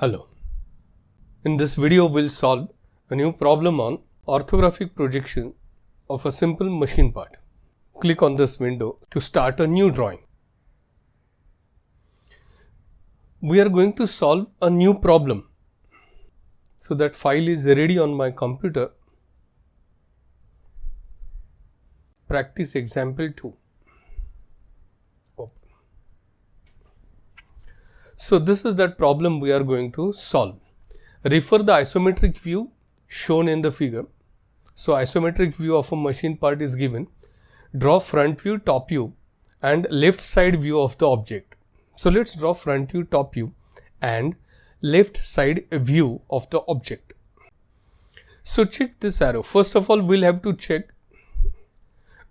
Hello. In this video we'll solve a new problem on orthographic projection of a simple machine part. Click on this window to start a new drawing. We are going to solve a new problem. So that file is ready on my computer. Practice example 2. So this is that problem we are going to solve. Refer the isometric view shown in the figure. So isometric view of a machine part is given. Draw front view, top view and left side view of the object. So let's draw front view, top view and left side view of the object. So check this arrow. First of all, we'll have to check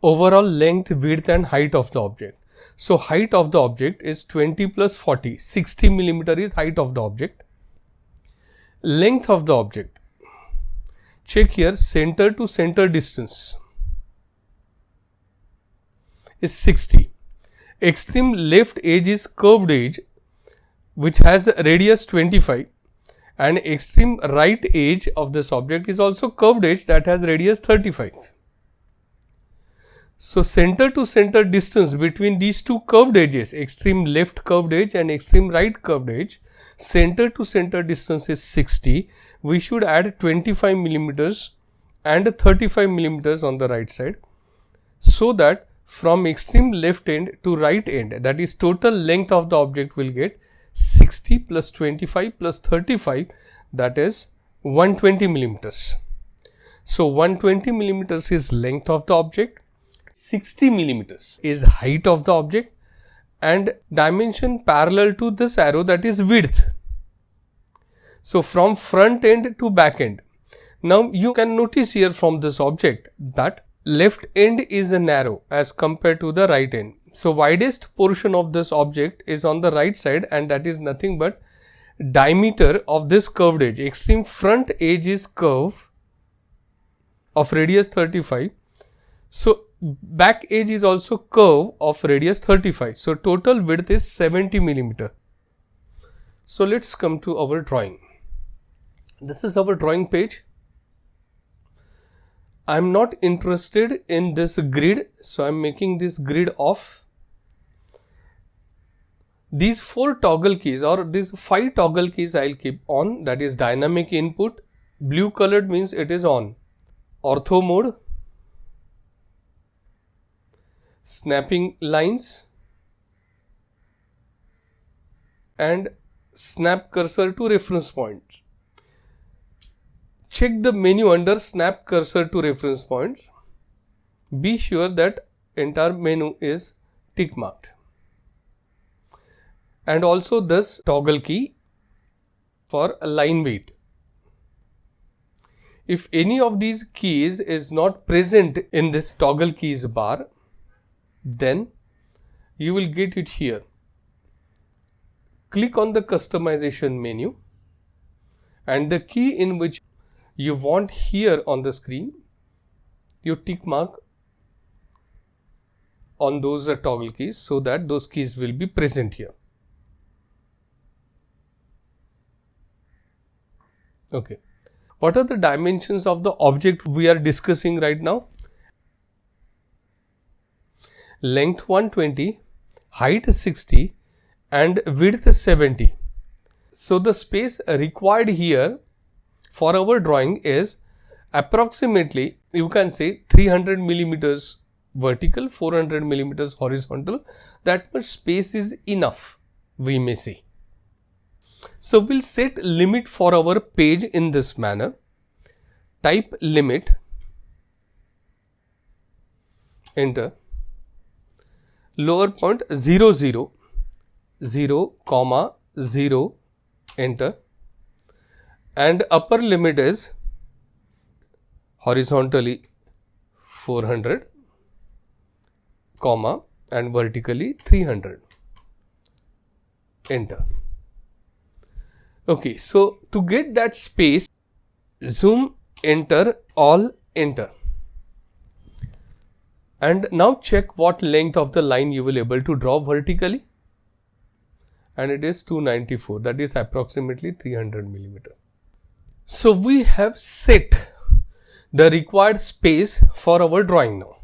overall length, width and height of the object. So height of the object is 20 plus 40, 60 millimeter is height of the object. Length of the object, check here, center to center distance is 60. Extreme left edge is curved edge which has radius 25 and extreme right edge of this object is also curved edge that has radius 35. So center to center distance between these two curved edges, extreme left curved edge and extreme right curved edge, center to center distance is 60. We should add 25 millimeters and 35 millimeters on the right side, so that from extreme left end to right end, that is total length of the object, will get 60 plus 25 plus 35, that is 120 millimeters. So 120 millimeters is length of the object, 60 millimeters is height of the object and dimension parallel to this arrow, that is width. So from front end to back end. Now you can notice here from this object that left end is narrow as compared to the right end. So widest portion of this object is on the right side and that is nothing but diameter of this curved edge. Extreme front edge is curve of radius 35. So back edge is also curve of radius 35. So total width is 70 millimeter. So let's come to our drawing. This is our drawing page. I am not interested in this grid, so I am making this grid off. These 4 toggle keys or these 5 toggle keys I will keep on, that is dynamic input. Blue colored means it is on. Ortho mode, snapping lines and snap cursor to reference points. Check the menu under snap cursor to reference points. Be sure that entire menu is tick marked. And also this toggle key for line weight. If any of these keys is not present in this toggle keys bar, then you will get it here. Click on the customization menu and the key in which you want here on the screen, you tick mark on those toggle keys so that those keys will be present here. Okay. What are the dimensions of the object we are discussing right now? Length 120, height 60 and width 70. So the space required here for our drawing is approximately, you can say 300 millimeters vertical, 400 millimeters horizontal. That much space is enough, we may say. So we'll set limit for our page in this manner. Type limit, enter. Lower point 0, 0, 0, comma 0, enter. And upper limit is horizontally 400, comma and vertically 300, enter. Okay, so to get that space, zoom, enter, all, enter. And now check what length of the line you will able to draw vertically. and it is 294, that is approximately 300 millimeter. So we have set the required space for our drawing now.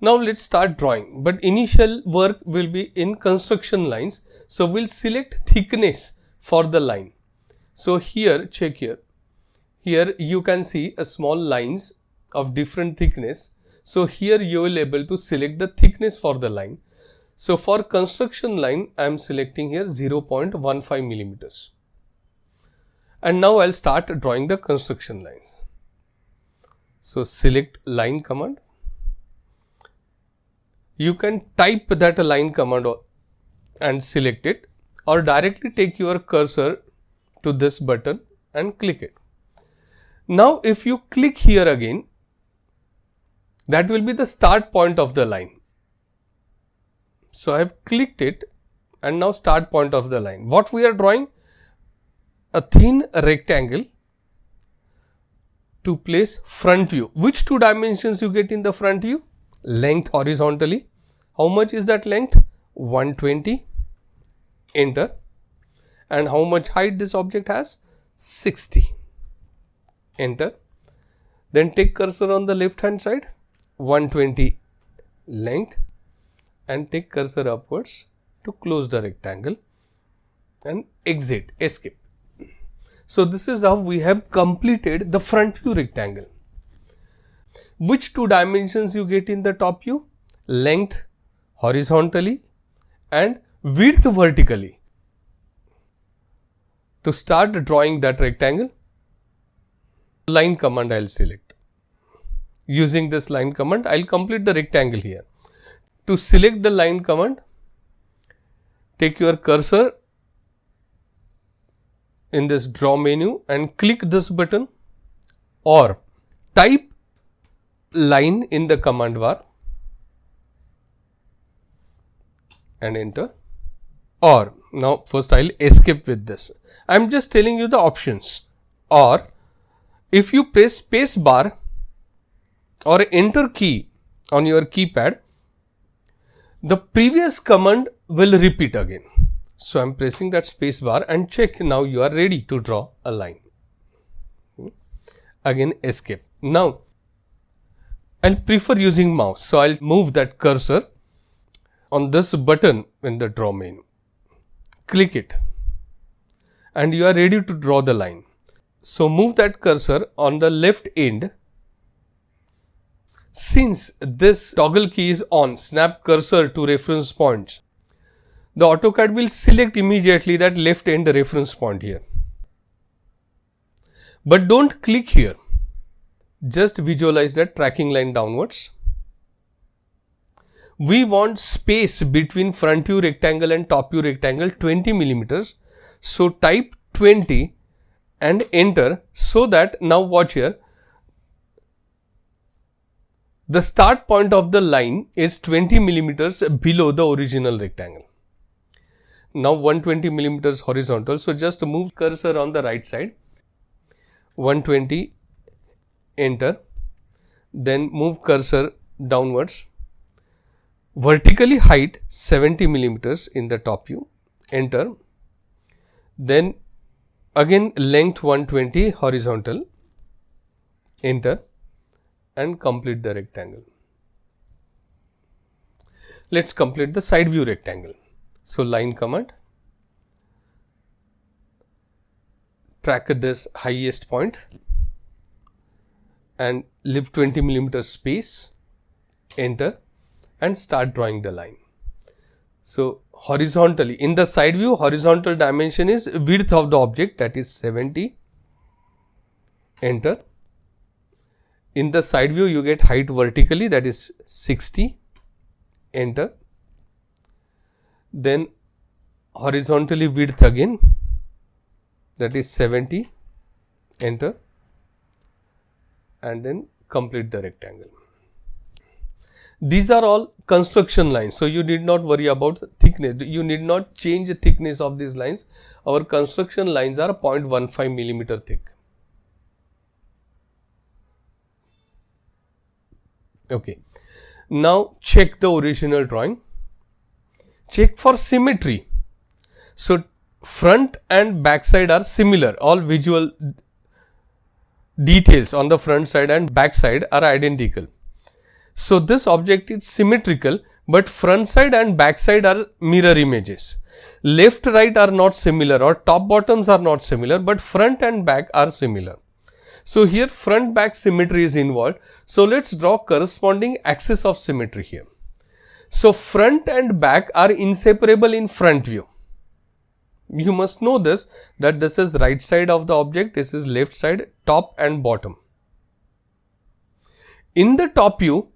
Now let's start drawing, but initial work will be in construction lines. So we'll select thickness for the line. So here, check here. Here you can see a small lines of different thickness. So here you will able to select the thickness for the line. So for construction line, I am selecting here 0.15 millimeters. And now I'll start drawing the construction lines. So select line command. You can type that line command and select it, or directly take your cursor to this button and click it. Now if you click here again, that will be the start point of the line. So I have clicked it, and now start point of the line. What we are drawing? A thin rectangle to place front view. Which two dimensions you get in the front view? Length horizontally. How much is that length? 120. Enter. And how much height this object has? 60. Enter. Then take cursor on the left hand side, 120 length, and take cursor upwards to close the rectangle and exit, escape. So this is how we have completed the front view rectangle. Which two dimensions you get in the top view? Length horizontally and width vertically. To start drawing that rectangle, line command I'll select. Using this line command, I'll complete the rectangle here. To select the line command, take your cursor in this draw menu and click this button, or type line in the command bar and enter. Or now first I'll escape with this. I'm just telling you the options. Or if you press space bar or enter key on your keypad, the previous command will repeat again. So I'm pressing that space bar and check, now you are ready to draw a line. Again escape. Now I'll prefer using mouse, so I'll move that cursor on this button in the draw menu. Click it and you are ready to draw the line. So move that cursor on the left end. Since this toggle key is on, snap cursor to reference points, the AutoCAD will select immediately that left end reference point here. But don't click here. Just visualize that tracking line downwards. We want space between front view rectangle and top view rectangle 20 millimeters. So type 20 and enter, so that now watch here. The start point of the line is 20 millimeters below the original rectangle. Now 120 millimeters horizontal. So just move cursor on the right side. 120, enter. Then move cursor downwards. Vertically height 70 millimeters in the top view. Enter. Then again length 120 horizontal. Enter. And complete the rectangle. Let's complete the side view rectangle. So line command, track this highest point and leave 20 millimeters space, enter, and start drawing the line. So horizontally, in the side view, horizontal dimension is width of the object, that is 70, enter. In the side view, you get height vertically, that is 60, enter. Then horizontally width again, that is 70, enter, and then complete the rectangle. These are all construction lines, so you need not worry about thickness. You need not change the thickness of these lines. Our construction lines are 0.15 millimeter thick. Okay, now check the original drawing. Check for symmetry. So front and back side are similar. All visual details on the front side and back side are identical. So this object is symmetrical, but front side and back side are mirror images. Left right are not similar, or top bottoms are not similar, but front and back are similar. So here front back symmetry is involved. So let's draw corresponding axis of symmetry here. So front and back are inseparable in front view. You must know this, that this is right side of the object, this is left side, top and bottom. In the top view,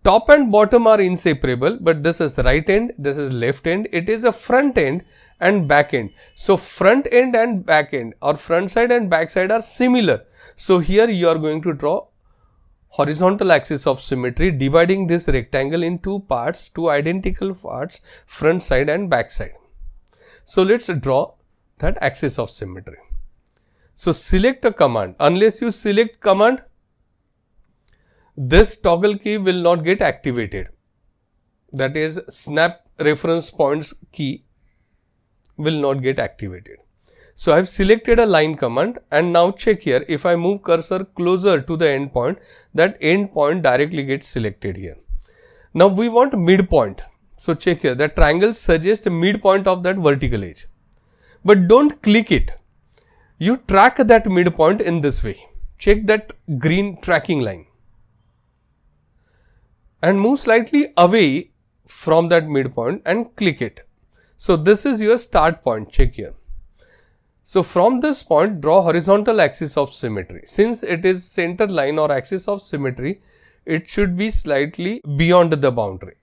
top and bottom are inseparable, but this is right end, this is left end, it is a front end and back end. So front end and back end, or front side and back side, are similar. So here you are going to draw horizontal axis of symmetry, dividing this rectangle in two parts, two identical parts, front side and back side. So let's draw that axis of symmetry. So select a command. Unless you select command, this toggle key will not get activated. That is, snap reference points key will not get activated. So I have selected a line command, and now check here, if I move cursor closer to the end point, that end point directly gets selected here. Now we want midpoint. So check here, the triangle suggests a midpoint of that vertical edge. But don't click it. You track that midpoint in this way. Check that green tracking line and move slightly away from that midpoint and click it. So this is your start point. Check here. So from this point, draw horizontal axis of symmetry. Since it is center line or axis of symmetry, it should be slightly beyond the boundary.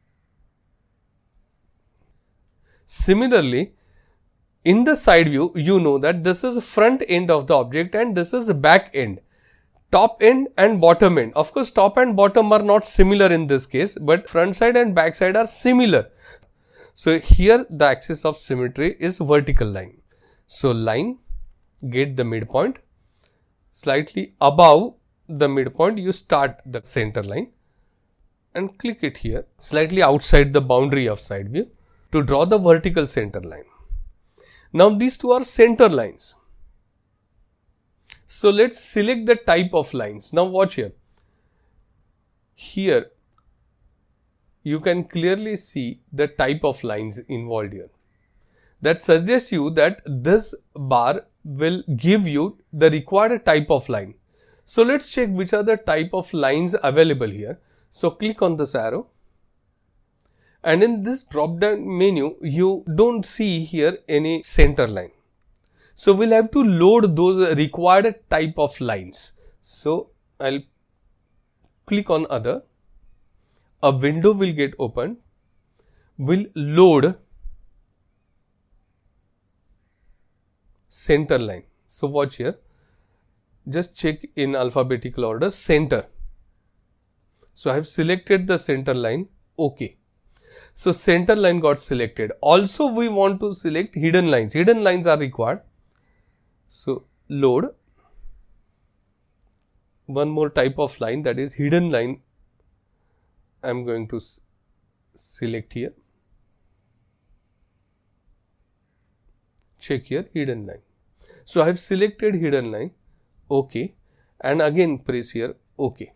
Similarly, in the side view, you know that this is front end of the object and this is back end, top end and bottom end. Of course, top and bottom are not similar in this case, but front side and back side are similar. So here the axis of symmetry is vertical line. So line, get the midpoint, slightly above the midpoint you start the center line and click it here, slightly outside the boundary of side view, to draw the vertical center line. Now these two are center lines. So let's select the type of lines. Now watch here. Here you can clearly see the type of lines involved here. That suggests you that this bar will give you the required type of line. So let's check which are the type of lines available here. So click on this arrow. And in this drop down menu, you don't see here any center line. So we'll have to load those required type of lines. So I'll click on other. A window will get opened. Will load center line. So watch here. Just check in alphabetical order center. So I have selected the center line. OK. So center line got selected. Also we want to select hidden lines. Hidden lines are required. So load one more type of line, that is hidden line. I am going to select here. Check here, hidden line. So I have selected hidden line. OK. And again press here OK.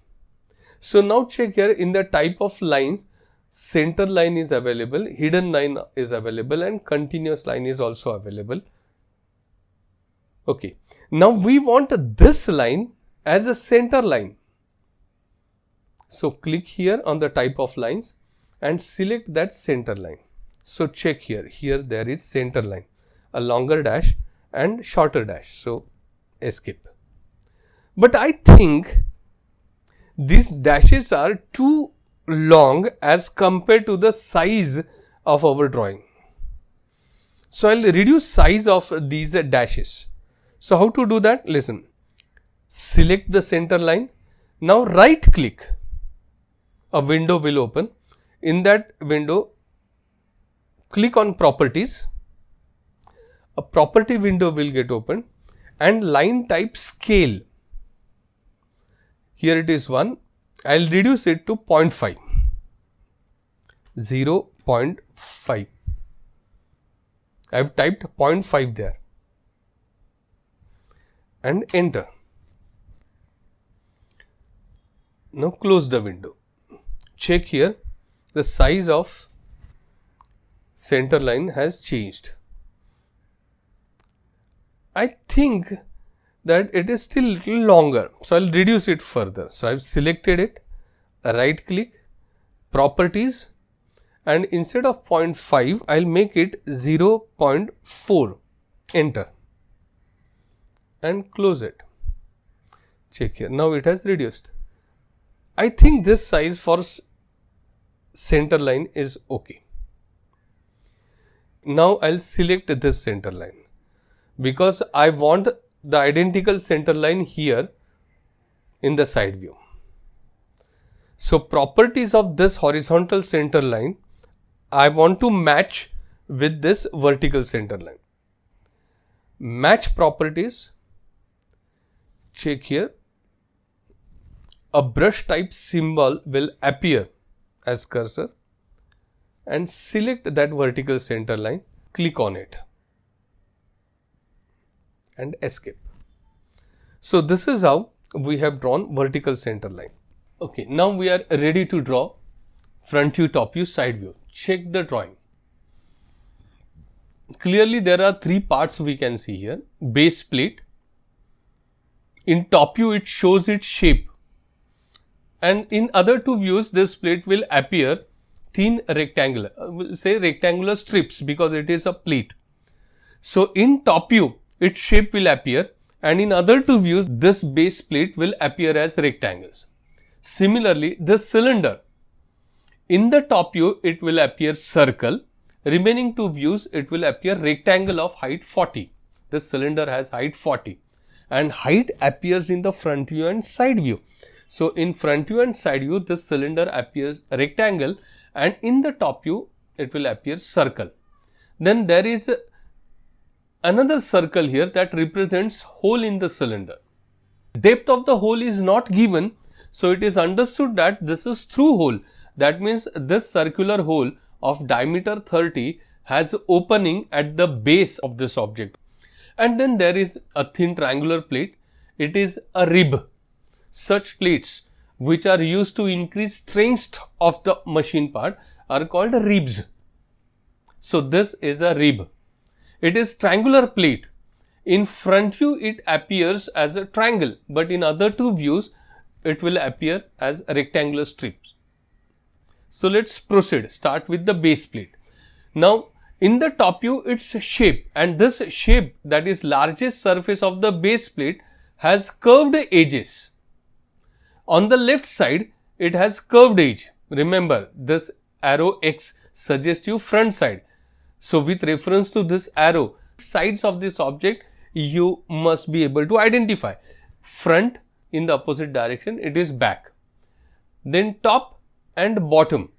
So now check here, in the type of lines, center line is available, hidden line is available, and continuous line is also available. Okay. Now we want this line as a center line. So click here on the type of lines and select that center line. So check here. Here there is center line, a longer dash and shorter dash. So escape. But I think these dashes are too long as compared to the size of our drawing. So I'll reduce size of these dashes. So how to do that? Listen. Select the center line. Now right click. A window will open. In that window, click on properties. A property window will get opened and line type scale. Here it is 1. I'll reduce it to 0.5. 0.5. I have typed 0.5 there and enter. Now close the window. Check here, the size of center line has changed. I think that it is still little longer, so I'll reduce it further. So I've selected it, right click, properties, and instead of 0.5 I'll make it 0.4, enter and close it. Check here, now it has reduced. I think this size for center line is okay. Now I'll select this center line because I want the identical center line here in the side view. So properties of this horizontal center line I want to match with this vertical center line. Match properties, check here, a brush type symbol will appear as cursor and select that vertical center line, click on it and escape. So this is how we have drawn vertical center line. Okay, now we are ready to draw front view, top view, side view. Check the drawing. Clearly there are three parts we can see here. Base plate. In top view it shows its shape, and in other two views this plate will appear thin rectangular, we'll say rectangular strips because it is a plate. So in top view its shape will appear, and in other two views this base plate will appear as rectangles. Similarly, this cylinder, in the top view it will appear circle, remaining two views it will appear rectangle of height 40. This cylinder has height 40 and height appears in the front view and side view. So in front view and side view this cylinder appears rectangle, and in the top view it will appear circle. Then there is another circle here that represents hole in the cylinder. Depth of the hole is not given, so it is understood that this is through hole. That means this circular hole of diameter 30 has opening at the base of this object. And then there is a thin triangular plate. It is a rib. Such plates which are used to increase strength of the machine part are called ribs. So this is a rib. It is triangular plate. In front view it appears as a triangle, but in other two views it will appear as rectangular strips. So let's proceed. Start with the base plate. Now in the top view its shape, and this shape, that is largest surface of the base plate, has curved edges. On the left side it has curved edge. Remember, this arrow X suggests you front side. So with reference to this arrow, sides of this object you must be able to identify. Front in the opposite direction, it is back. Then top and bottom.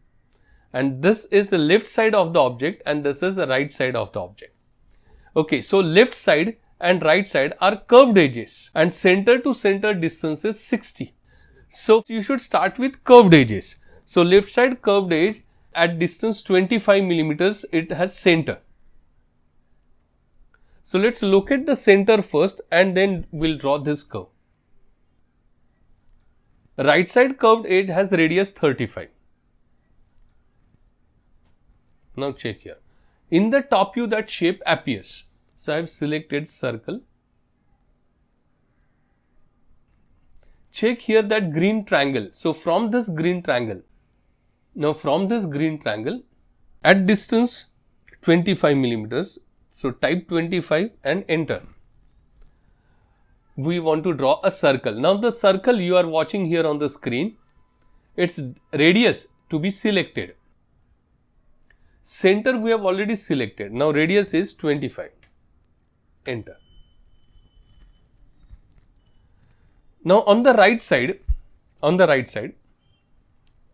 And this is the left side of the object and this is the right side of the object. Okay, so left side and right side are curved edges and center to center distance is 60. So you should start with curved edges. So left side curved edge at distance 25 millimeters, it has center. So let's locate the center first and then we'll draw this curve. Right side curved edge has radius 35. Now check here. In the top view that shape appears. So I have selected circle. Check here that green triangle. So from this green triangle, at distance 25 millimeters, so type 25 and enter. We want to draw a circle. Now the circle you are watching here on the screen, its radius to be selected. Center we have already selected. Now radius is 25. Enter. Now on the right side,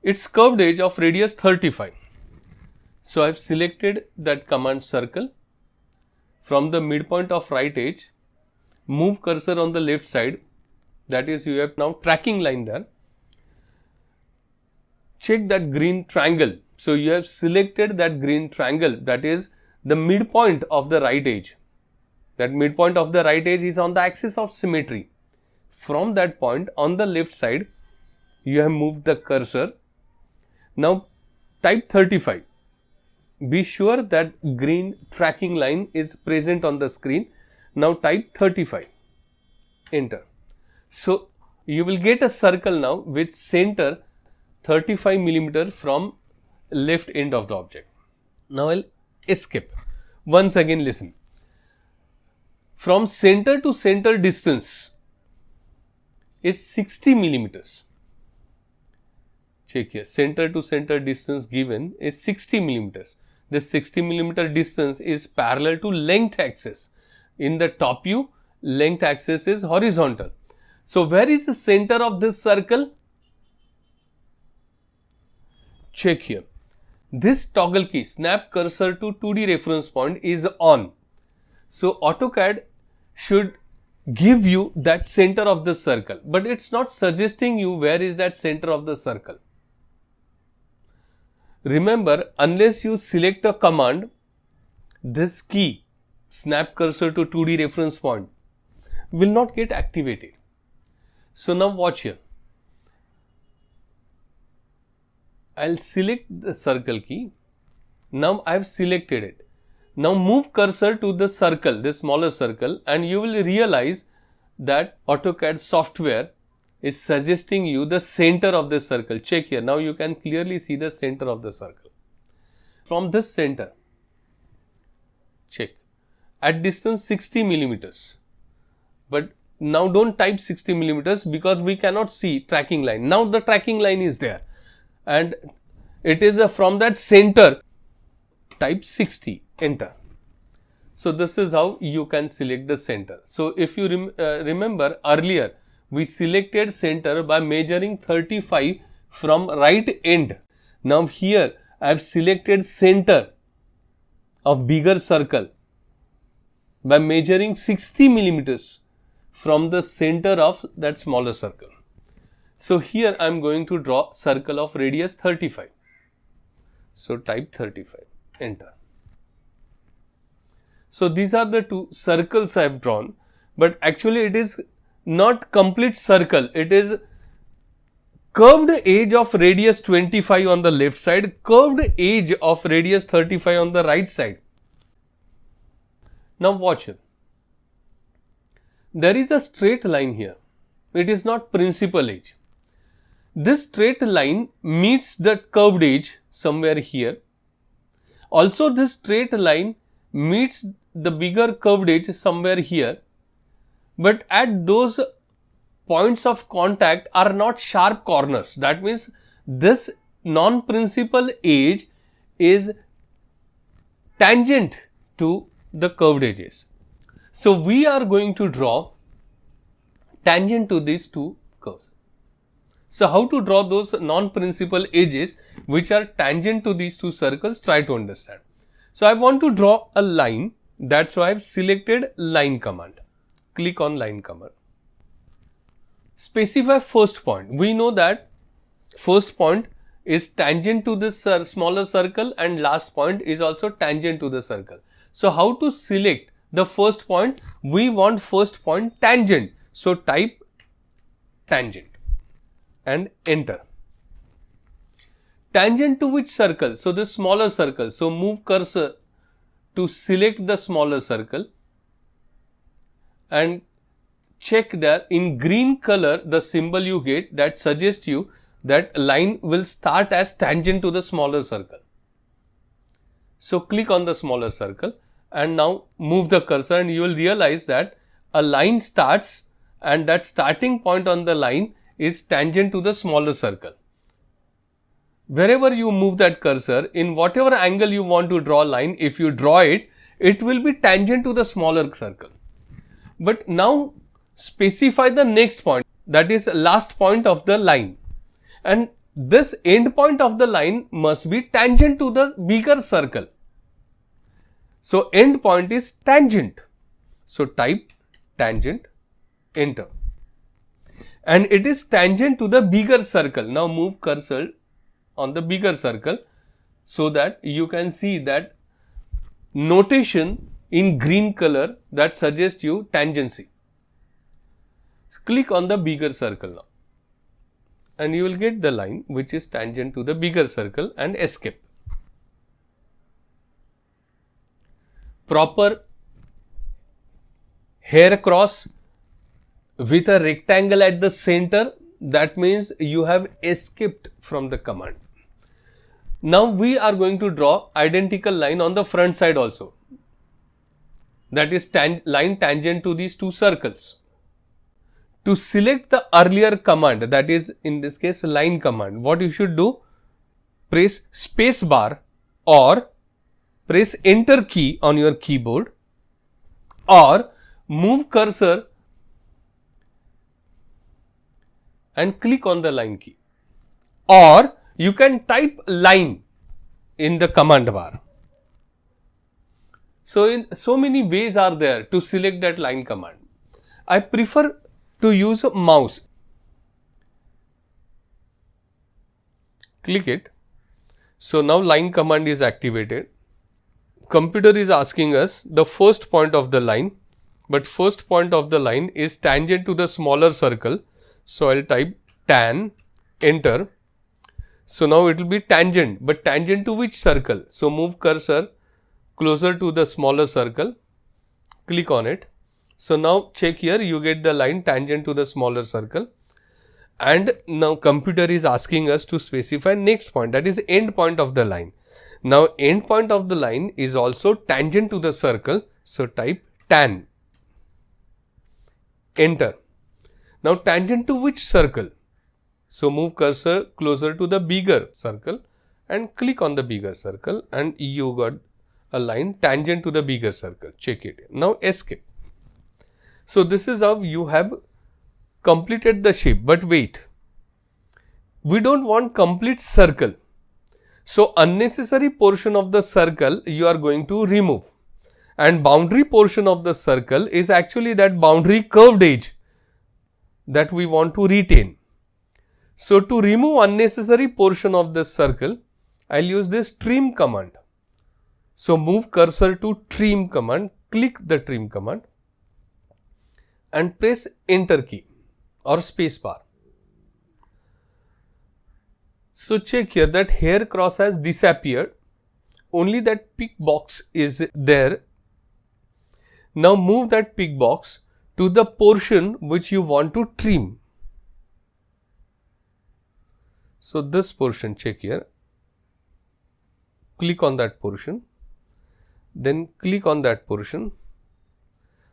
its curved edge of radius 35. So I have selected that command circle. From the midpoint of right edge, move cursor on the left side, that is you have now tracking line there. Check that green triangle. So you have selected that green triangle, that is the midpoint of the right edge. That midpoint of the right edge is on the axis of symmetry. From that point on the left side, you have moved the cursor. Now type 35. Be sure that green tracking line is present on the screen. Now type 35. Enter. So you will get a circle now with center 35 millimeter from left end of the object. Now I'll escape. Once again listen. From center to center distance is 60 millimeters. Check here. Center to center distance given is 60 millimeters. This 60 millimeter distance is parallel to length axis. In the top view, length axis is horizontal. So where is the center of this circle? Check here. This toggle key, snap cursor to 2D reference point, is on. So AutoCAD should give you that center of the circle, but it's not suggesting you where is that center of the circle. Remember, unless you select a command, this key, snap cursor to 2D reference point, will not get activated. So now watch here. I'll select the circle key. Now I've selected it. Now move cursor to the circle, this smaller circle, and you will realize that AutoCAD software is suggesting you the center of the circle. Check here. Now you can clearly see the center of the circle. From this center, check, at distance 60 millimeters. But now don't type 60 millimeters because we cannot see tracking line. Now the tracking line is there and it is from that center. Type 60, enter. So this is how you can select the center. So if you remember earlier, we selected center by measuring 35 from right end. Now here I have selected center of bigger circle by measuring 60 millimeters from the center of that smaller circle. So here I am going to draw circle of radius 35. So type 35, enter. So these are the two circles I have drawn, but actually it is not complete circle. It is curved edge of radius 25 on the left side, curved edge of radius 35 on the right side. Now watch here. There is a straight line here. It is not principal edge. This straight line meets the curved edge somewhere here. Also this straight line meets the bigger curved edge somewhere here. But at those points of contact are not sharp corners. That means this non-principal edge is tangent to the curved edges. So we are going to draw tangent to these two curves. So how to draw those non-principal edges which are tangent to these two circles? Try to understand. So I want to draw a line. That's why I've selected line command. Click on line command. Specify first point. We know that first point is tangent to this smaller circle and last point is also tangent to the circle. So how to select the first point? We want first point tangent. So type tangent and enter. Tangent to which circle? So the smaller circle. So move cursor to select the smaller circle and check there in green color the symbol you get that suggests you that line will start as tangent to the smaller circle. So click on the smaller circle and now move the cursor and you will realize that a line starts and that starting point on the line is tangent to the smaller circle. Wherever you move that cursor, in whatever angle you want to draw a line, if you draw it, it will be tangent to the smaller circle. But now specify the next point, that is last point of the line. And this end point of the line must be tangent to the bigger circle. So end point is tangent. So type tangent, enter. And it is tangent to the bigger circle. Now move cursor on the bigger circle so that you can see that notation in green color that suggests you tangency. Click on the bigger circle now and you will get the line which is tangent to the bigger circle and escape. Proper hair cross with a rectangle at the center, that means you have escaped from the command. Now we are going to draw identical line on the front side also, that is line tangent to these two circles. To select the earlier command, that is in this case line command, what you should do, press space bar or press enter key on your keyboard or move cursor and click on the line key, or you can type line in the command bar. So many ways are there to select that line command. I prefer to use a mouse. Click it. So now line command is activated. Computer is asking us the first point of the line, but first point of the line is tangent to the smaller circle. So I'll type tan, enter. So now it will be tangent, but tangent to which circle? So move cursor closer to the smaller circle, click on it. So now check here, you get the line tangent to the smaller circle, and now computer is asking us to specify next point, that is end point of the line. Now end point of the line is also tangent to the circle, so type tan, enter. Now tangent to which circle? So move cursor closer to the bigger circle and click on the bigger circle, and you got a line tangent to the bigger circle. Check it. Now escape. So this is how you have completed the shape. But wait, we don't want complete circle. So unnecessary portion of the circle you are going to remove, and boundary portion of the circle is actually that boundary curved edge that we want to retain. So to remove unnecessary portion of this circle, I'll use this trim command. So move cursor to trim command, click the trim command and press enter key or space bar. So check here that hair cross has disappeared, only that tick box is there. Now move that tick box to the portion which you want to trim. So this portion, check here, click on that portion, then click on that portion.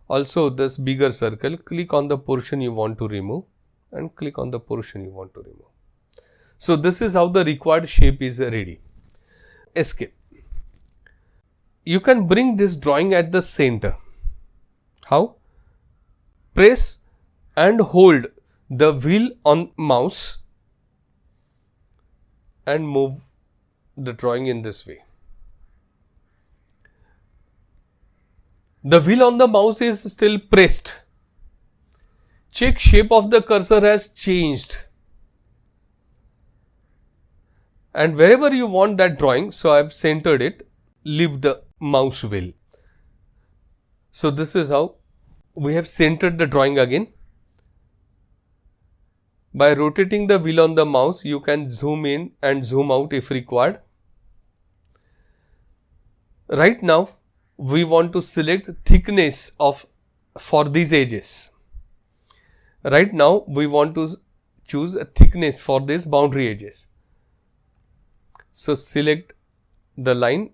Also this bigger circle, click on the portion you want to remove and click on the portion you want to remove. So this is how the required shape is ready. Escape. You can bring this drawing at the center. How? Press and hold the wheel on mouse and move the drawing in this way. The wheel on the mouse is still pressed. Check shape of the cursor has changed. And wherever you want that drawing, so I have centered it, leave the mouse wheel. So this is how we have centered the drawing again. By rotating the wheel on the mouse, you can zoom in and zoom out if required. Right now, we want to select thickness for these edges. Right now, we want to choose a thickness for these boundary edges. So select the line.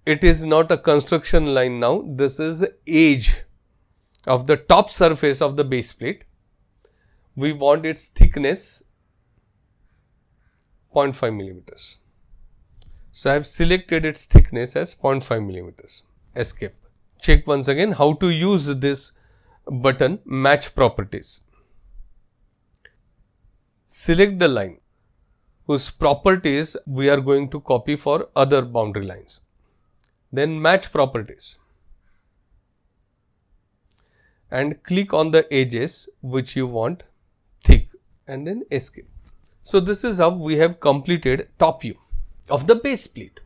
It is not a construction line now. This is edge of the top surface of the base plate. We want its thickness 0.5 millimeters. So I have selected its thickness as 0.5 millimeters. Escape. Check once again how to use this button, match properties. Select the line whose properties we are going to copy for other boundary lines. Then match properties and click on the edges which you want thick and then escape. So this is how we have completed top view of the base plate.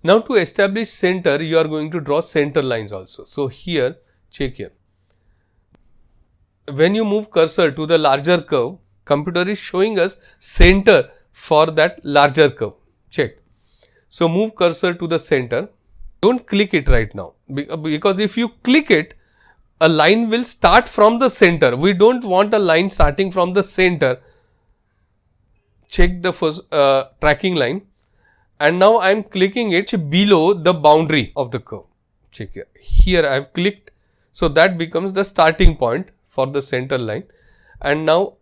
Now to establish center, you are going to draw center lines also. So here, check here. When you move cursor to the larger curve, computer is showing us center for that larger curve. Check. So move cursor to the center. Don't click it right now, because if you click it, a line will start from the center. We don't want a line starting from the center. Check the first tracking line, and now I am clicking it below the boundary of the curve. Check here. Here I have clicked, so that becomes the starting point for the center line. And now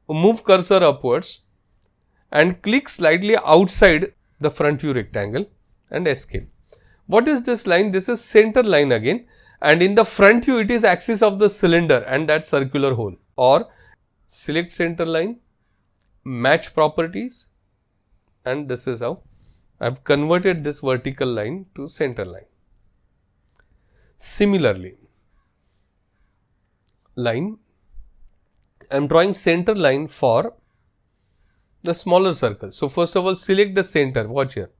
move cursor upwards and click slightly outside the front view rectangle and escape. What is this line? This is center line again, and in the front view it is axis of the cylinder and that circular hole. Or select center line, match properties, and this is how I have converted this vertical line to center line. Similarly, line, I am drawing center line for the smaller circle. So first of all, select the center. Watch here.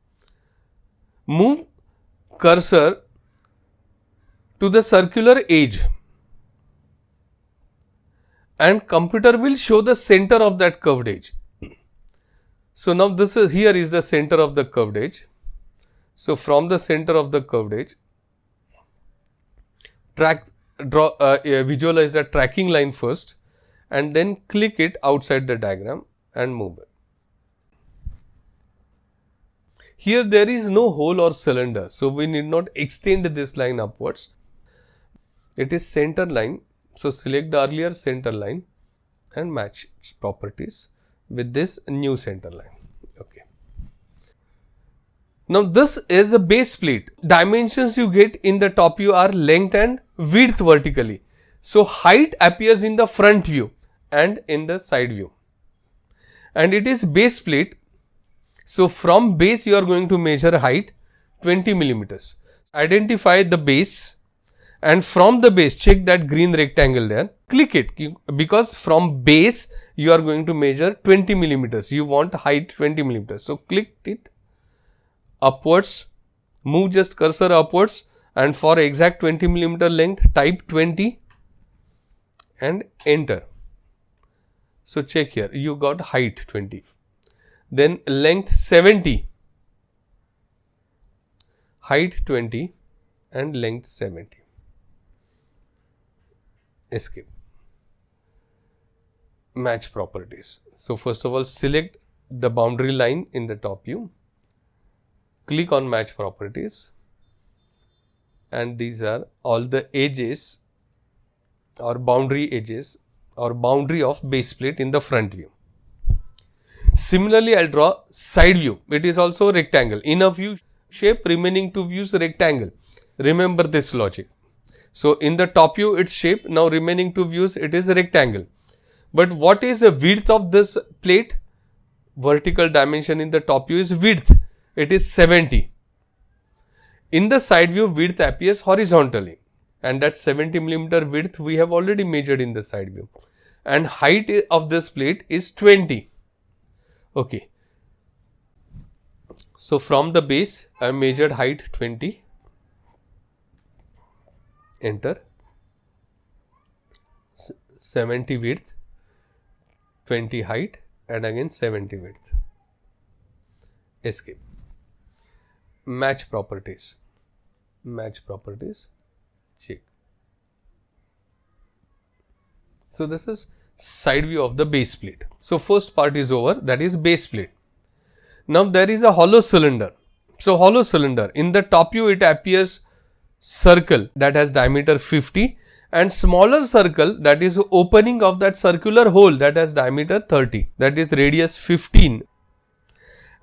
Move cursor to the circular edge, and computer will show the center of that curved edge. So now this is, here is the center of the curved edge. So from the center of the curved edge, visualize the tracking line first, and then click it outside the diagram and move it. Here there is no hole or cylinder, so we need not extend this line upwards. It is center line, so select the earlier center line and match its properties with this new center line. Okay. Now this is a base plate. Dimensions you get in the top view are length and width vertically. So height appears in the front view and in the side view. And it is base plate. So from base you are going to measure height 20 millimeters. Identify the base, and from the base check that green rectangle there. Click it, because from base you are going to measure 20 millimeters. You want height 20 millimeters. So click it upwards, move just cursor upwards, and for exact 20 millimeter length type 20 and enter. So check here, you got height 20. Then length 70, height 20 and length 70. Escape. Match properties. So first of all, select the boundary line in the top view, click on match properties, and these are all the edges or boundary edges or boundary of base plate in the front view. Similarly, I'll draw side view. It is also rectangle. Inner view shape, remaining two views rectangle. Remember this logic. So in the top view it's shape, now remaining two views it is rectangle. But what is the width of this plate? Vertical dimension in the top view is width. It is 70. In the side view width appears horizontally, and that 70 millimeter width we have already measured in the side view. And height of this plate is 20. Okay. So from the base I measured height 20. Enter. 70 width, 20 height, and again 70 width. Escape. Match properties. Match properties. Check. So this is side view of the base plate. So first part is over, that is base plate. Now there is a hollow cylinder. So hollow cylinder, in the top view it appears circle that has diameter 50, and smaller circle that is opening of that circular hole that has diameter 30, that is radius 15.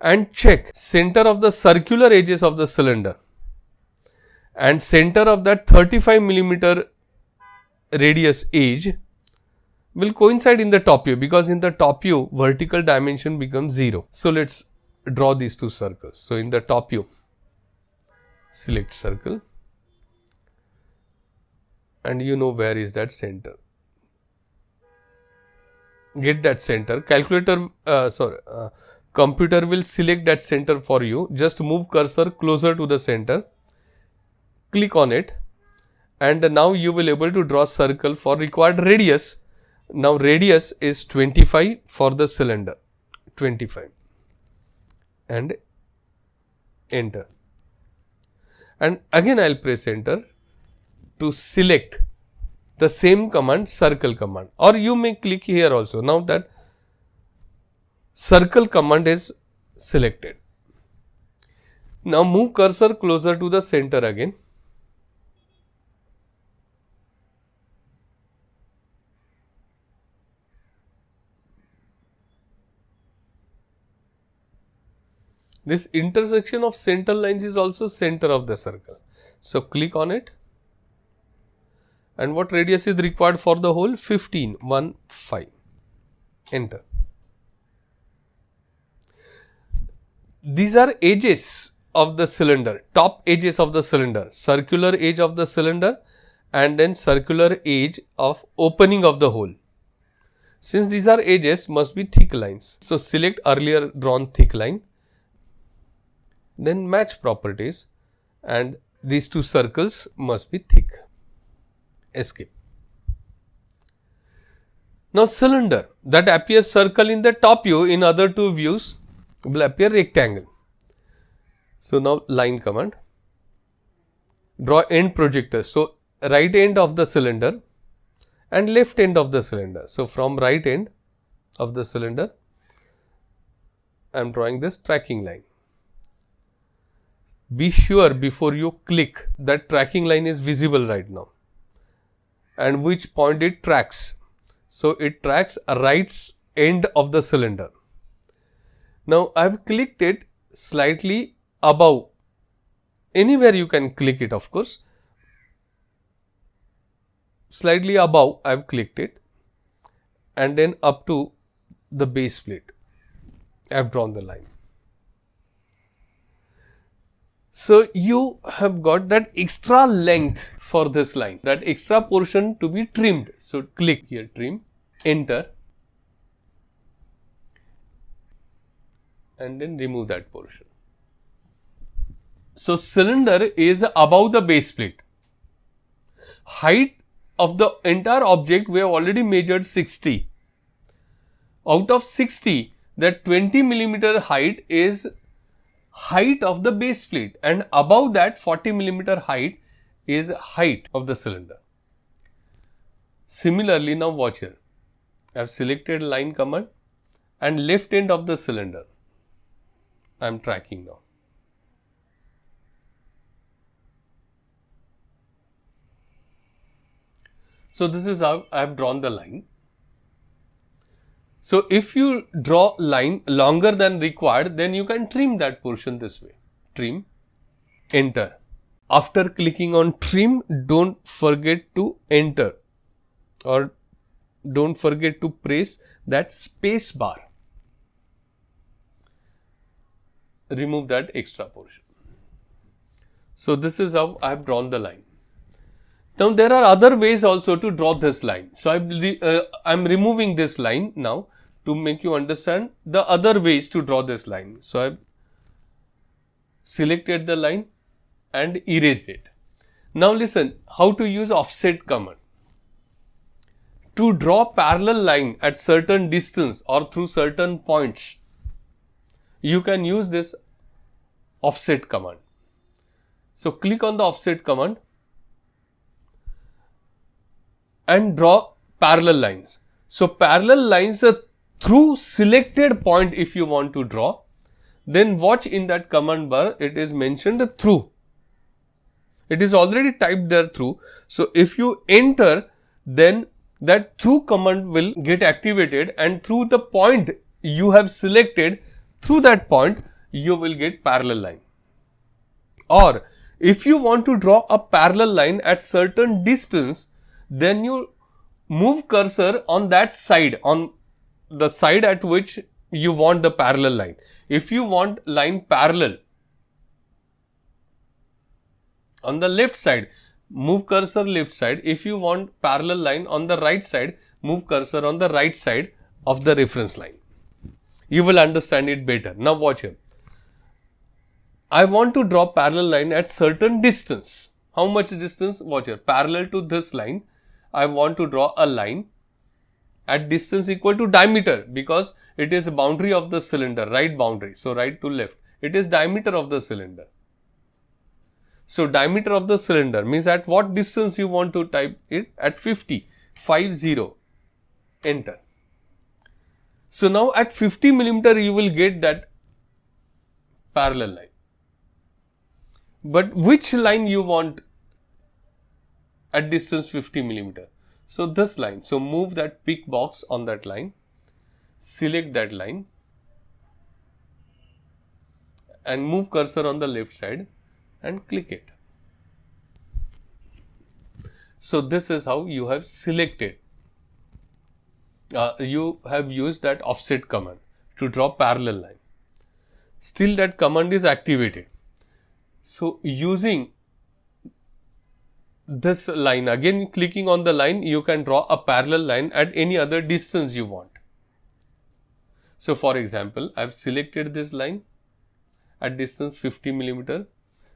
And check center of the circular edges of the cylinder and center of that 35 millimeter radius edge will coincide in the top view, because in the top view vertical dimension becomes 0. So let's draw these two circles. So in the top view, select circle, and you know where is that center. Get that center. Calculator, Computer will select that center for you. Just move cursor closer to the center, click on it, and now you will able to draw circle for required radius. Now radius is 25 for the cylinder, 25, and enter. And again I'll press enter to select the same command, circle command, or you may click here also. Now that circle command is selected. Now move cursor closer to the center again. This intersection of center lines is also center of the circle. So click on it. And what radius is required for the hole? 15, 1, 5. Enter. These are edges of the cylinder, top edges of the cylinder, circular edge of the cylinder, and then circular edge of opening of the hole. Since these are edges, must be thick lines. So select earlier drawn thick line, then match properties, and these two circles must be thick. Escape. Now cylinder that appears circle in the top view, in other two views will appear rectangle. So now line command, draw end projector. So right end of the cylinder and left end of the cylinder. So from right end of the cylinder I am drawing this tracking line. Be sure before you click that tracking line is visible right now and which point it tracks. So it tracks right end of the cylinder. Now I have clicked it slightly above, anywhere you can click it, of course. Slightly above I have clicked it, and then up to the base plate I have drawn the line. So you have got that extra length for this line, that extra portion to be trimmed. So click here, trim, enter, and then remove that portion. So cylinder is above the base plate. Height of the entire object we have already measured 60. Out of 60, that 20 millimeter height is height of the base plate, and above that 40 millimeter height is height of the cylinder. Similarly, now watch here. I have selected line command and left end of the cylinder I am tracking now. So this is how I have drawn the line. So if you draw line longer than required, then you can trim that portion this way. Trim, enter. After clicking on trim, don't forget to enter or don't forget to press that space bar. Remove that extra portion. So this is how I have drawn the line. Now there are other ways also to draw this line. So I am removing this line now to make you understand the other ways to draw this line. So I have selected the line and erased it. Now listen how to use offset command. To draw parallel line at certain distance or through certain points, you can use this offset command. So click on the offset command and draw parallel lines. So parallel lines are through selected point if you want to draw. Then watch in that command bar, it is mentioned through. It is already typed there through. So if you enter, then that through command will get activated, and through the point you have selected, through that point you will get parallel line. Or if you want to draw a parallel line at certain distance, then you move cursor on that side, on the side at which you want the parallel line. If you want line parallel on the left side, move cursor left side. If you want parallel line on the right side, move cursor on the right side of the reference line. You will understand it better. Now watch here. I want to draw parallel line at certain distance. How much distance? Watch here. Parallel to this line, I want to draw a line at distance equal to diameter, because it is a boundary of the cylinder, right boundary. So right to left. It is diameter of the cylinder. So diameter of the cylinder means at what distance you want to type it? At 50. Enter. So now at 50 millimeter you will get that parallel line. But which line you want at distance 50 millimeter? So this line. So move that pick box on that line, select that line and move cursor on the left side and click it. So this is how you have selected. You have used that offset command to draw parallel line. Still that command is activated. So using this line, again clicking on the line, you can draw a parallel line at any other distance you want. So for example, I have selected this line at distance 50 millimeter,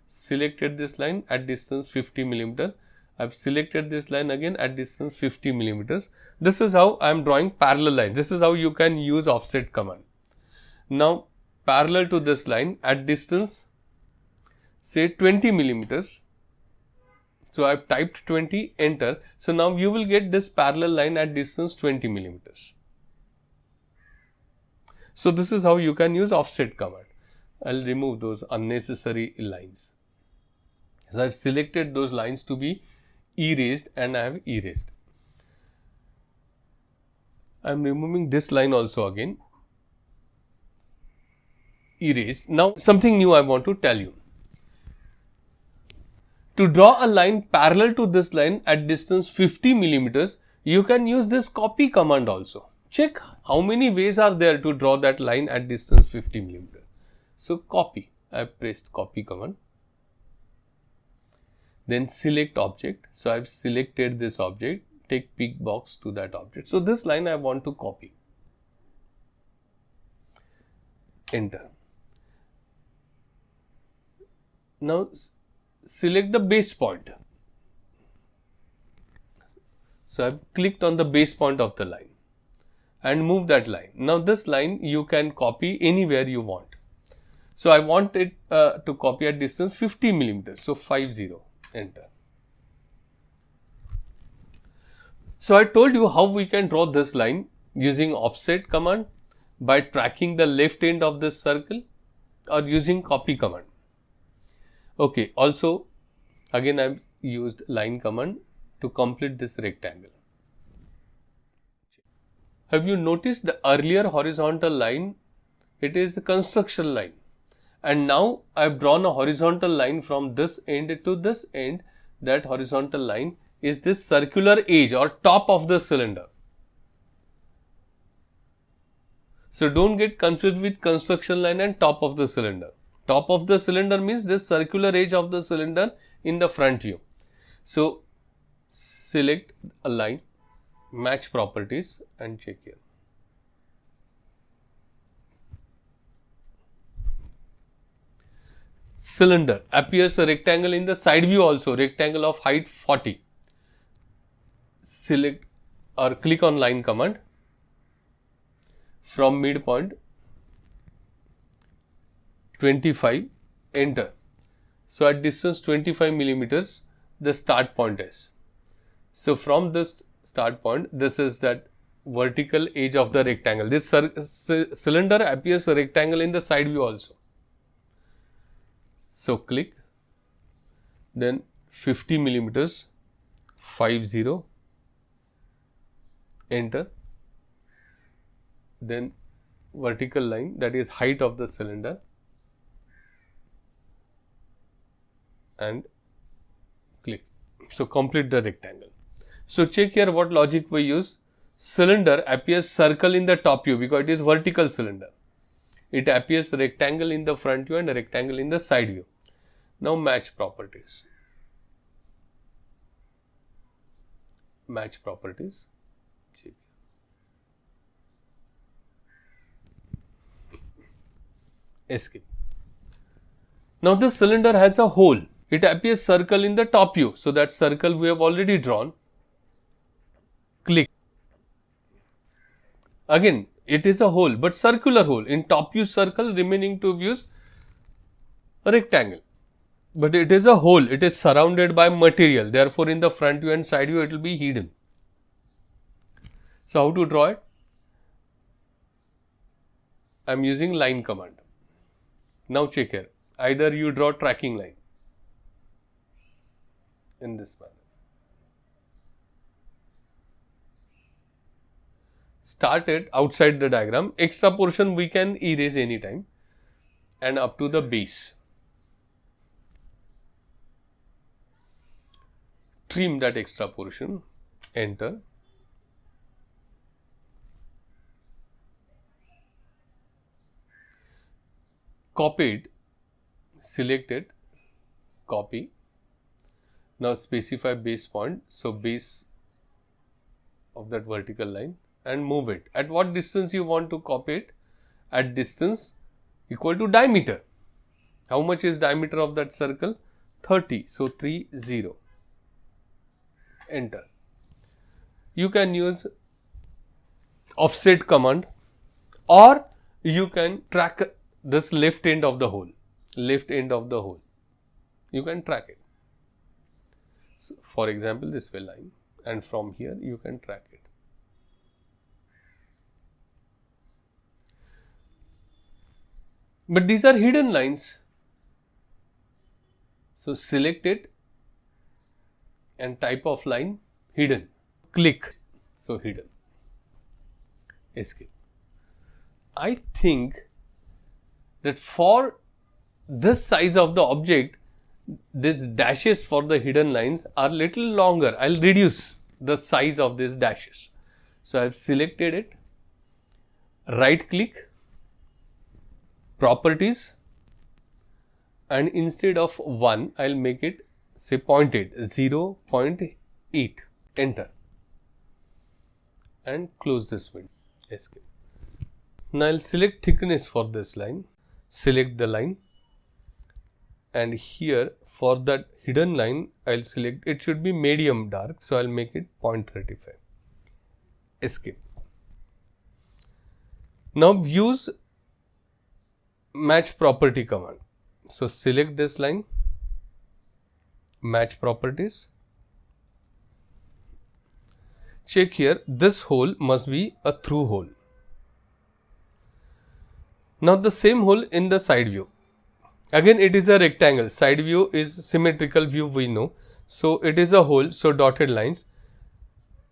selected this line at distance 50 millimeter. I have selected this line again at distance 50 millimeters. This is how I am drawing parallel lines. This is how you can use offset command. Now parallel to this line at distance say 20 millimeters. So I have typed 20, enter. So now you will get this parallel line at distance 20 millimeters. So this is how you can use offset command. I'll remove those unnecessary lines. So I've selected those lines to be erased and I have erased. I'm removing this line also again. Erase. Now something new I want to tell you. To draw a line parallel to this line at distance 50 millimeters, you can use this copy command also. Check how many ways are there to draw that line at distance 50 millimeters. So copy. I have pressed copy command. Then select object. So I have selected this object. Take pick box to that object. So this line I want to copy. Enter. Now select the base point. So I have clicked on the base point of the line and move that line. Now this line you can copy anywhere you want. So I want it to copy at distance 50 millimeters. So 50, enter. So I told you how we can draw this line using offset command, by tracking the left end of this circle, or using copy command. Okay, also again I have used line command to complete this rectangle. Have you noticed the earlier horizontal line? It is a construction line, and now I have drawn a horizontal line from this end to this end. That horizontal line is this circular edge or top of the cylinder. So don't get confused with construction line and top of the cylinder. Top of the cylinder means this circular edge of the cylinder in the front view. So select a line, match properties and check here. Cylinder appears a rectangle in the side view also, rectangle of height 40. Select or click on line command from midpoint 25, enter. So at distance 25 millimeters the start point is. So from this start point, this is that vertical edge of the rectangle. This cylinder appears a rectangle in the side view also. So click, then 50 millimeters, 50, enter. Then vertical line, that is height of the cylinder, and click. So complete the rectangle. So check here what logic we use. Cylinder appears circle in the top view because it is vertical cylinder. It appears rectangle in the front view and a rectangle in the side view. Now match properties. Match properties. Check. Escape. Now the cylinder has a hole. It appears circle in the top view. So that circle we have already drawn. Click. Again, it is a hole, but circular hole. In top view circle, remaining two views a rectangle. But it is a hole. It is surrounded by material. Therefore, in the front view and side view, it will be hidden. So how to draw it? I am using line command. Now check here. Either you draw tracking line in this manner. Start it outside the diagram. Extra portion we can erase anytime and up to the base. Trim that extra portion. Enter. Copy it. Select it. Copy. Now specify base point. So base of that vertical line. And move it. At what distance you want to copy it? At distance equal to diameter. How much is diameter of that circle? 30. So 30. Enter. You can use offset command or you can track this left end of the hole. Left end of the hole. You can track it. So for example, this way line, and from here you can track it. But these are hidden lines. So select it and type of line hidden. Click. So hidden. Escape. I think that for this size of the object, these dashes for the hidden lines are little longer. I'll reduce the size of these dashes. So I've selected it. Right click. Properties, and instead of 1 I'll make it say pointed 0.8. Enter and close this window. Escape. Now I'll select thickness for this line. Select the line, and here for that hidden line I'll select, it should be medium dark, so I'll make it 0.35. Escape. Now use match property command. So select this line, match properties. Check here, this hole must be a through hole. Now the same hole in the side view. Again it is a rectangle. Side view is symmetrical view, we know. So it is a hole. So dotted lines.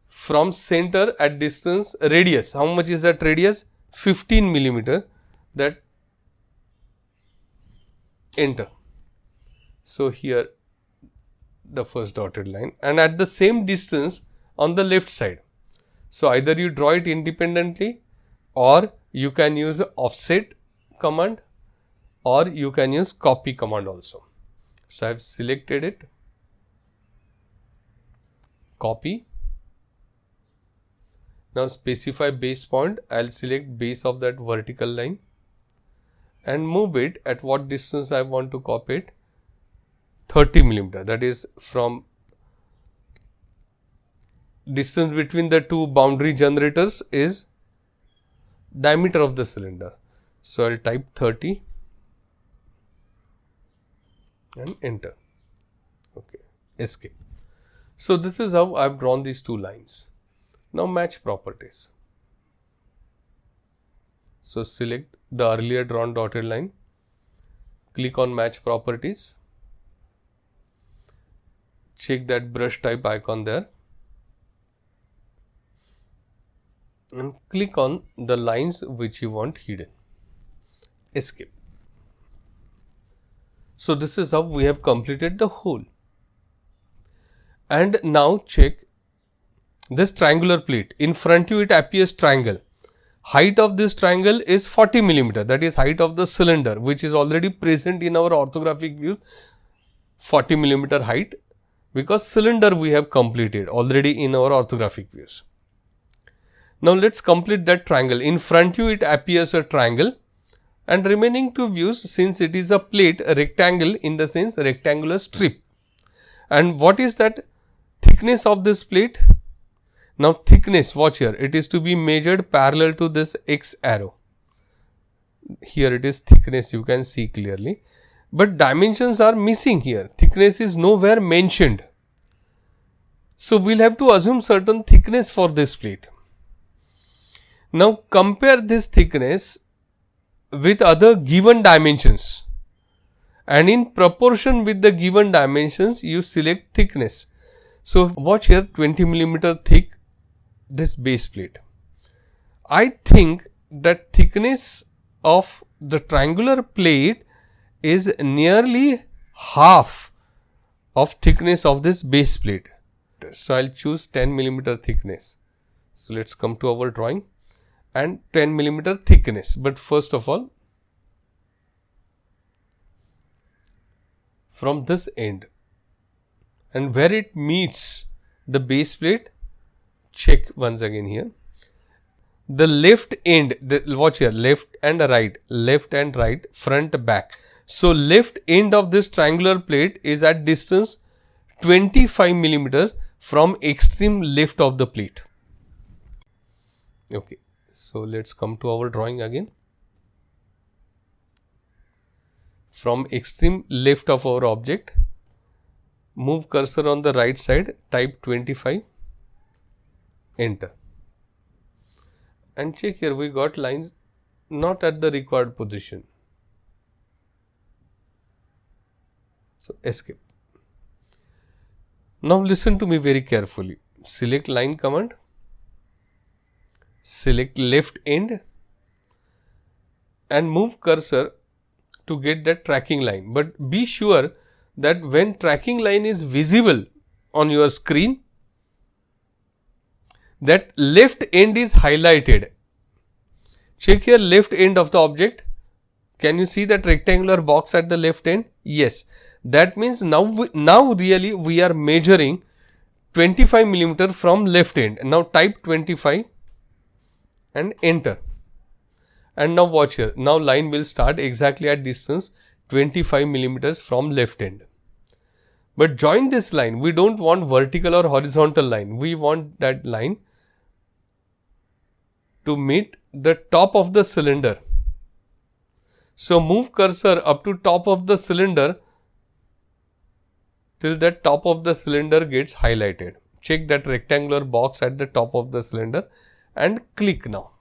From center at distance radius. How much is that radius? 15 millimeter. That enter. So here the first dotted line, and at the same distance on the left side. So either you draw it independently or you can use offset command or you can use copy command also. So I have selected it. Copy. Now specify base point. I'll select base of that vertical line and move it at what distance I want to copy it. 30 millimeter. That is from distance between the two boundary generators is diameter of the cylinder. So I'll type 30 and enter. Okay. Escape. So this is how I've drawn these two lines. Now match properties. So select the earlier drawn dotted line, click on match properties, check that brush type icon there and click on the lines which you want hidden. Escape. So this is how we have completed the whole. And now check this triangular plate. In front view it appears triangle. Height of this triangle is 40 millimeter. That is height of the cylinder, which is already present in our orthographic view. 40 millimeter height, because cylinder we have completed already in our orthographic views. Now let's complete that triangle. In front view it appears a triangle. and remaining two views, since it is a plate, a rectangle in the sense rectangular strip. And what is that thickness of this plate? Now thickness, watch here, it is to be measured parallel to this X arrow. Here it is thickness, you can see clearly, but dimensions are missing here. Thickness is nowhere mentioned. So we'll have to assume certain thickness for this plate. Now compare this thickness with other given dimensions, and in proportion with the given dimensions you select thickness. So watch here, 20 millimeter thick this base plate. I think that thickness of the triangular plate is nearly half of thickness of this base plate. So I'll choose 10 millimeter thickness. So let's come to our drawing and 10 millimeter thickness. But first of all, from this end and where it meets the base plate, check once again here. The left end, watch here, left and right, front, back. So left end of this triangular plate is at distance 25 millimeters from extreme left of the plate. Okay, so let's come to our drawing again. From extreme left of our object, move cursor on the right side, type 25, enter. And check here, we got lines not at the required position. So escape. Now listen to me very carefully. Select line command, select left end and move cursor to get that tracking line. But be sure that when tracking line is visible on your screen, that left end is highlighted. Check here, left end of the object. Can you see that rectangular box at the left end? Yes. That means now really we are measuring 25 millimeter from left end. Now type 25 and enter. And now watch here. Now line will start exactly at distance 25 millimeters from left end. But join this line. We don't want vertical or horizontal line. We want that line to meet the top of the cylinder. So move cursor up to top of the cylinder till that top of the cylinder gets highlighted. Check that rectangular box at the top of the cylinder and click now.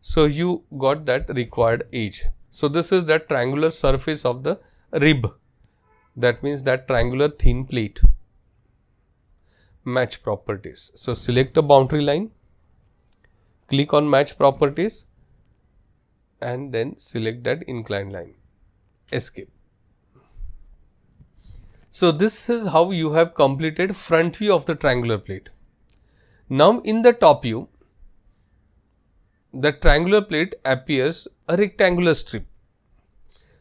So you got that required edge. So this is that triangular surface of the rib. That means that triangular thin plate. Match properties. So select the boundary line, click on match properties and then select that inclined line. Escape. So this is how you have completed front view of the triangular plate. Now in the top view, the triangular plate appears a rectangular strip.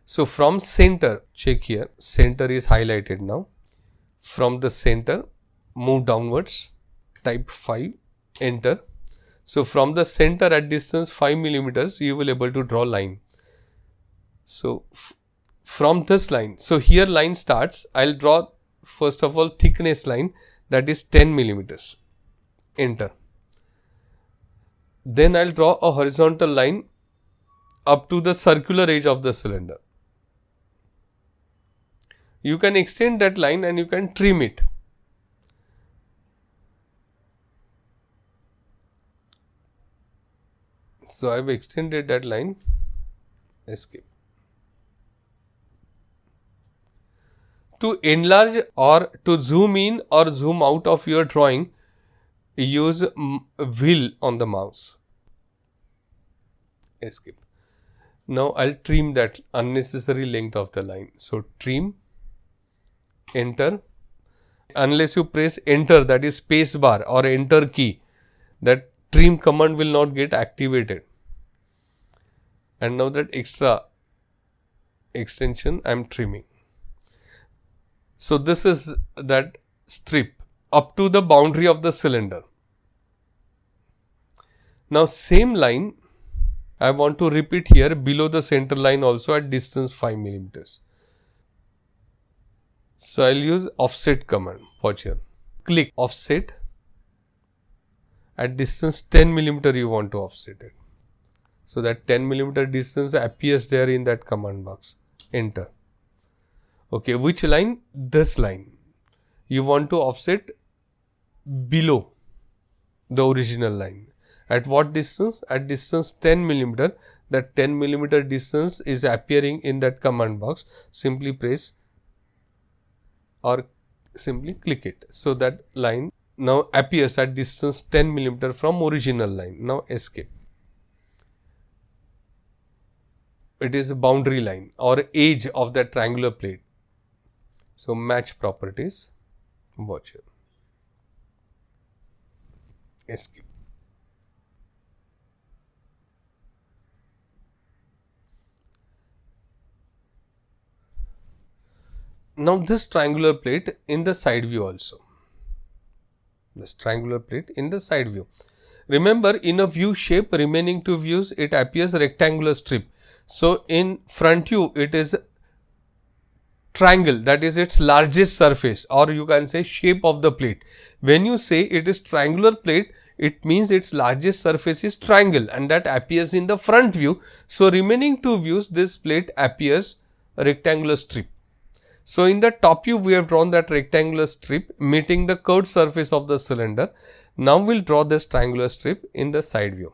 So from center, check here, center is highlighted now. From the center, move downwards, type 5, enter. So from the center at distance 5 millimeters, you will able to draw line. So from this line, so here line starts, I'll draw first of all thickness line, that is 10 millimeters, enter. Then I'll draw a horizontal line up to the circular edge of the cylinder. You can extend that line and you can trim it. So I've extended that line, escape. To enlarge or to zoom in or zoom out of your drawing, use wheel on the mouse. Escape. Now I'll trim that unnecessary length of the line. So trim, enter. Unless you press enter, that is space bar or enter key, that trim command will not get activated. And now that extra extension I am trimming. So this is that strip up to the boundary of the cylinder. Now same line I want to repeat here below the center line also at distance 5 millimeters. So I'll use offset command. Watch here. Click offset. At distance 10 millimeter you want to offset it. So that 10 millimeter distance appears there in that command box. Enter. Okay, which line? This line. You want to offset below the original line. At what distance? At distance 10 millimeter. That 10 millimeter distance is appearing in that command box. Simply press or simply click it. So that line now appears at distance 10 millimeter from original line. Now escape. It is a boundary line or edge of that triangular plate. So match properties. Watch here. Escape. Now this triangular plate in the side view also. This triangular plate in the side view. Remember, in a view shape remaining two views it appears rectangular strip. So in front view it is triangle, that is its largest surface, or you can say shape of the plate. When you say it is triangular plate, it means its largest surface is triangle and that appears in the front view. So remaining two views this plate appears a rectangular strip. So in the top view we have drawn that rectangular strip meeting the curved surface of the cylinder. Now we will draw this triangular strip in the side view.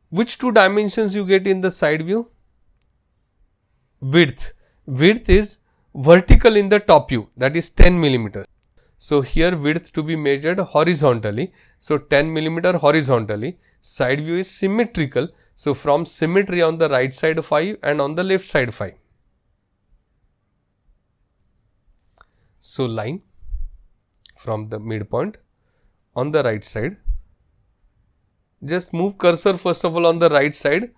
Which two dimensions you get in the side view? Width. Width is vertical in the top view, that is 10 millimeter. So here width to be measured horizontally. So 10 millimeter horizontally. Side view is symmetrical. So from symmetry on the right side 5 and on the left side 5. So line from the midpoint on the right side. Just move cursor first of all on the right side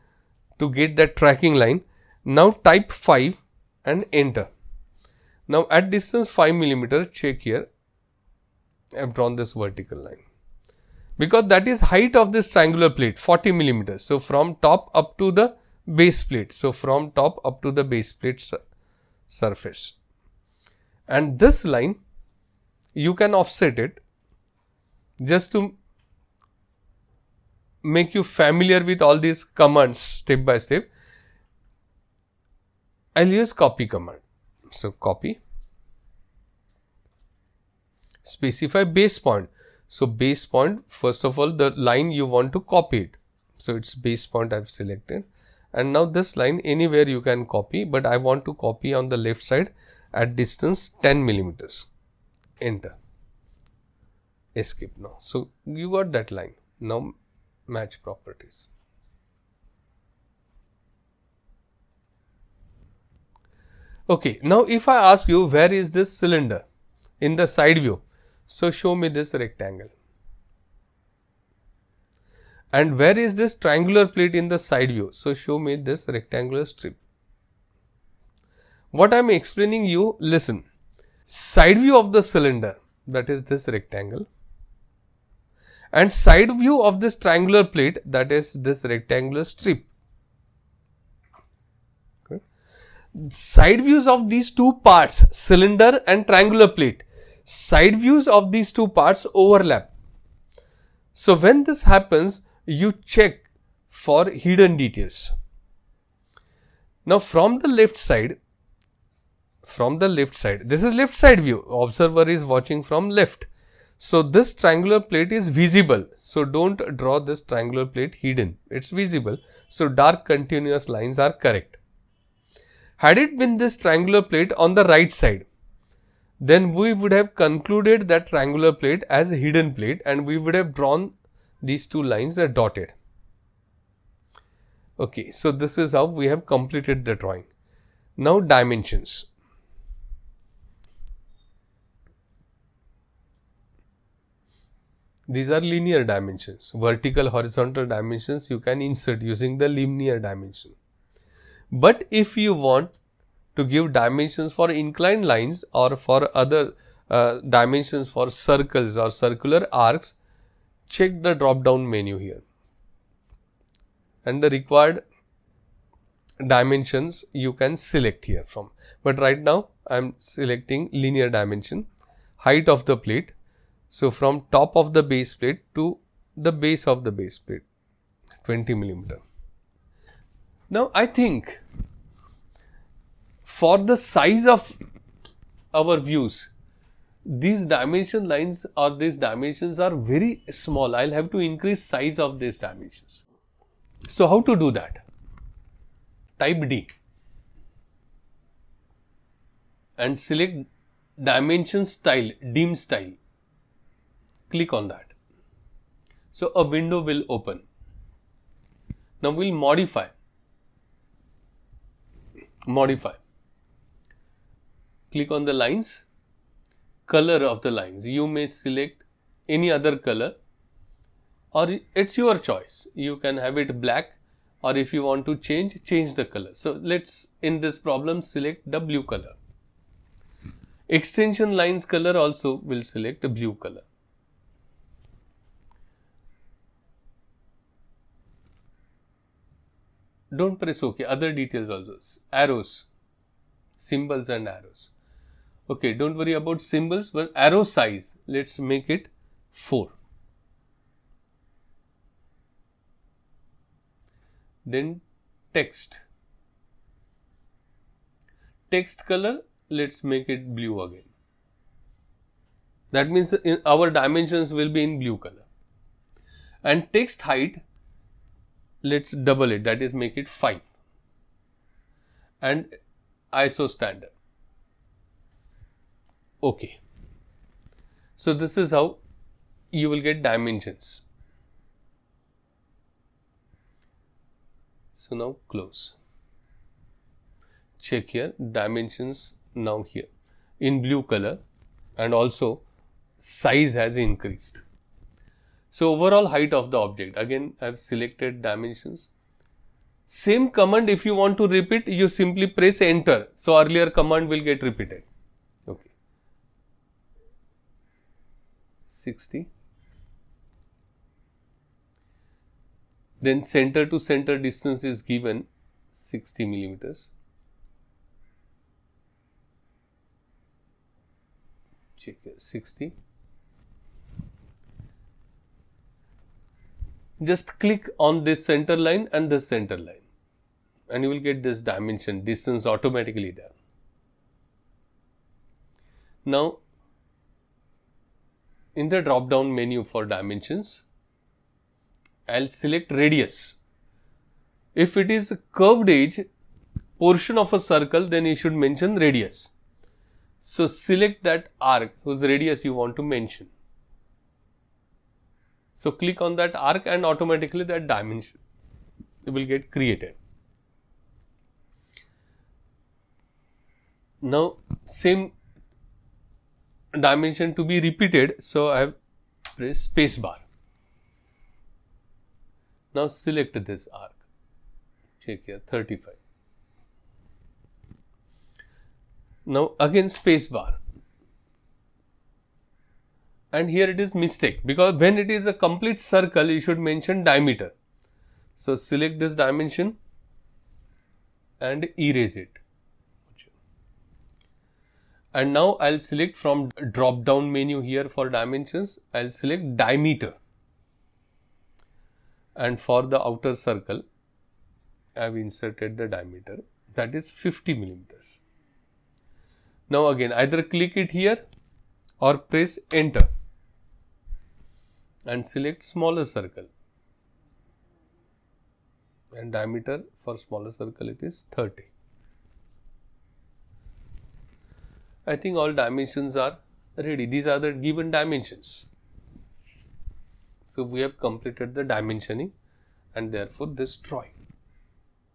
to get that tracking line. Now type 5 and enter. Now at distance 5 millimeter, check here. I have drawn this vertical line. Because that is height of this triangular plate 40 millimeters. So from top up to the base plate. So from top up to the base plate surface. And this line you can offset it just to make you familiar with all these commands step by step. I will use copy command. So copy, specify base point. So base point, first of all the line you want to copy it. So it's base point I have selected, and now this line anywhere you can copy, but I want to copy on the left side at distance 10 millimeters. Enter. Escape now. So you got that line. Now match properties. Okay, now if I ask you where is this cylinder in the side view, so show me this rectangle. And where is this triangular plate in the side view, so show me this rectangular strip. What I am explaining you, listen. Side view of the cylinder, that is this rectangle, and side view of this triangular plate, that is this rectangular strip. Okay. Side views of these two parts, cylinder and triangular plate, side views of these two parts overlap. So when this happens, you check for hidden details. Now from the left side, this is left side view, observer is watching from left. So this triangular plate is visible. So don't draw this triangular plate hidden, it's visible. So dark continuous lines are correct. Had it been this triangular plate on the right side, then we would have concluded that triangular plate as a hidden plate and we would have drawn these two lines are dotted. Okay, so this is how we have completed the drawing. Now dimensions. These are linear dimensions. Vertical, horizontal dimensions you can insert using the linear dimension. But if you want to give dimensions for inclined lines or for other dimensions for circles or circular arcs, check the drop down menu here. and the required dimensions you can select here from. But right now I am selecting linear dimension, height of the plate. So from top of the base plate to the base of the base plate, 20 millimeter. Now I think for the size of our views, these dimension lines or these dimensions are very small. I'll have to increase size of these dimensions. So how to do that? Type D and select dimension style, dim style. Click on that. So a window will open. Now we'll modify. Click on the lines, color of the lines. You may select any other color, or it's your choice. You can have it black, or if you want to change the color. So let's in this problem select the blue color. Extension lines color also will select a blue color. Don't press OK. Other details also. Arrows, symbols and arrows. Okay, don't worry about symbols, but arrow size, let's make it 4. Then text. Text color, let's make it blue again. That means our dimensions will be in blue color. And text height, let's double it, that is make it 5. And ISO standard. Okay. So this is how you will get dimensions. So now close. Check here, dimensions now here in blue color, and also size has increased. So overall height of the object, again I have selected dimensions. Same command, if you want to repeat, you simply press enter. So earlier command will get repeated. Okay. 60. Then center to center distance is given 60 millimeters. Check here, 60. Just click on this center line and this center line, and you will get this dimension, distance automatically there. Now, in the drop down menu for dimensions, I'll select radius. If it is a curved edge portion of a circle, then you should mention radius. So select that arc whose radius you want to mention. So click on that arc and automatically that dimension will get created. Now same dimension to be repeated, so I have pressed space bar. Now select this arc. Check here, 35. Now again space bar. And here it is mistake, because when it is a complete circle, you should mention diameter. So select this dimension and erase it. And now I'll select from drop down menu here for dimensions, I'll select diameter. And for the outer circle, I've inserted the diameter, that is 50 millimeters. Now again, either click it here or press enter and select smaller circle, and diameter for smaller circle it is 30. I think all dimensions are ready. These are the given dimensions. So we have completed the dimensioning and therefore this drawing.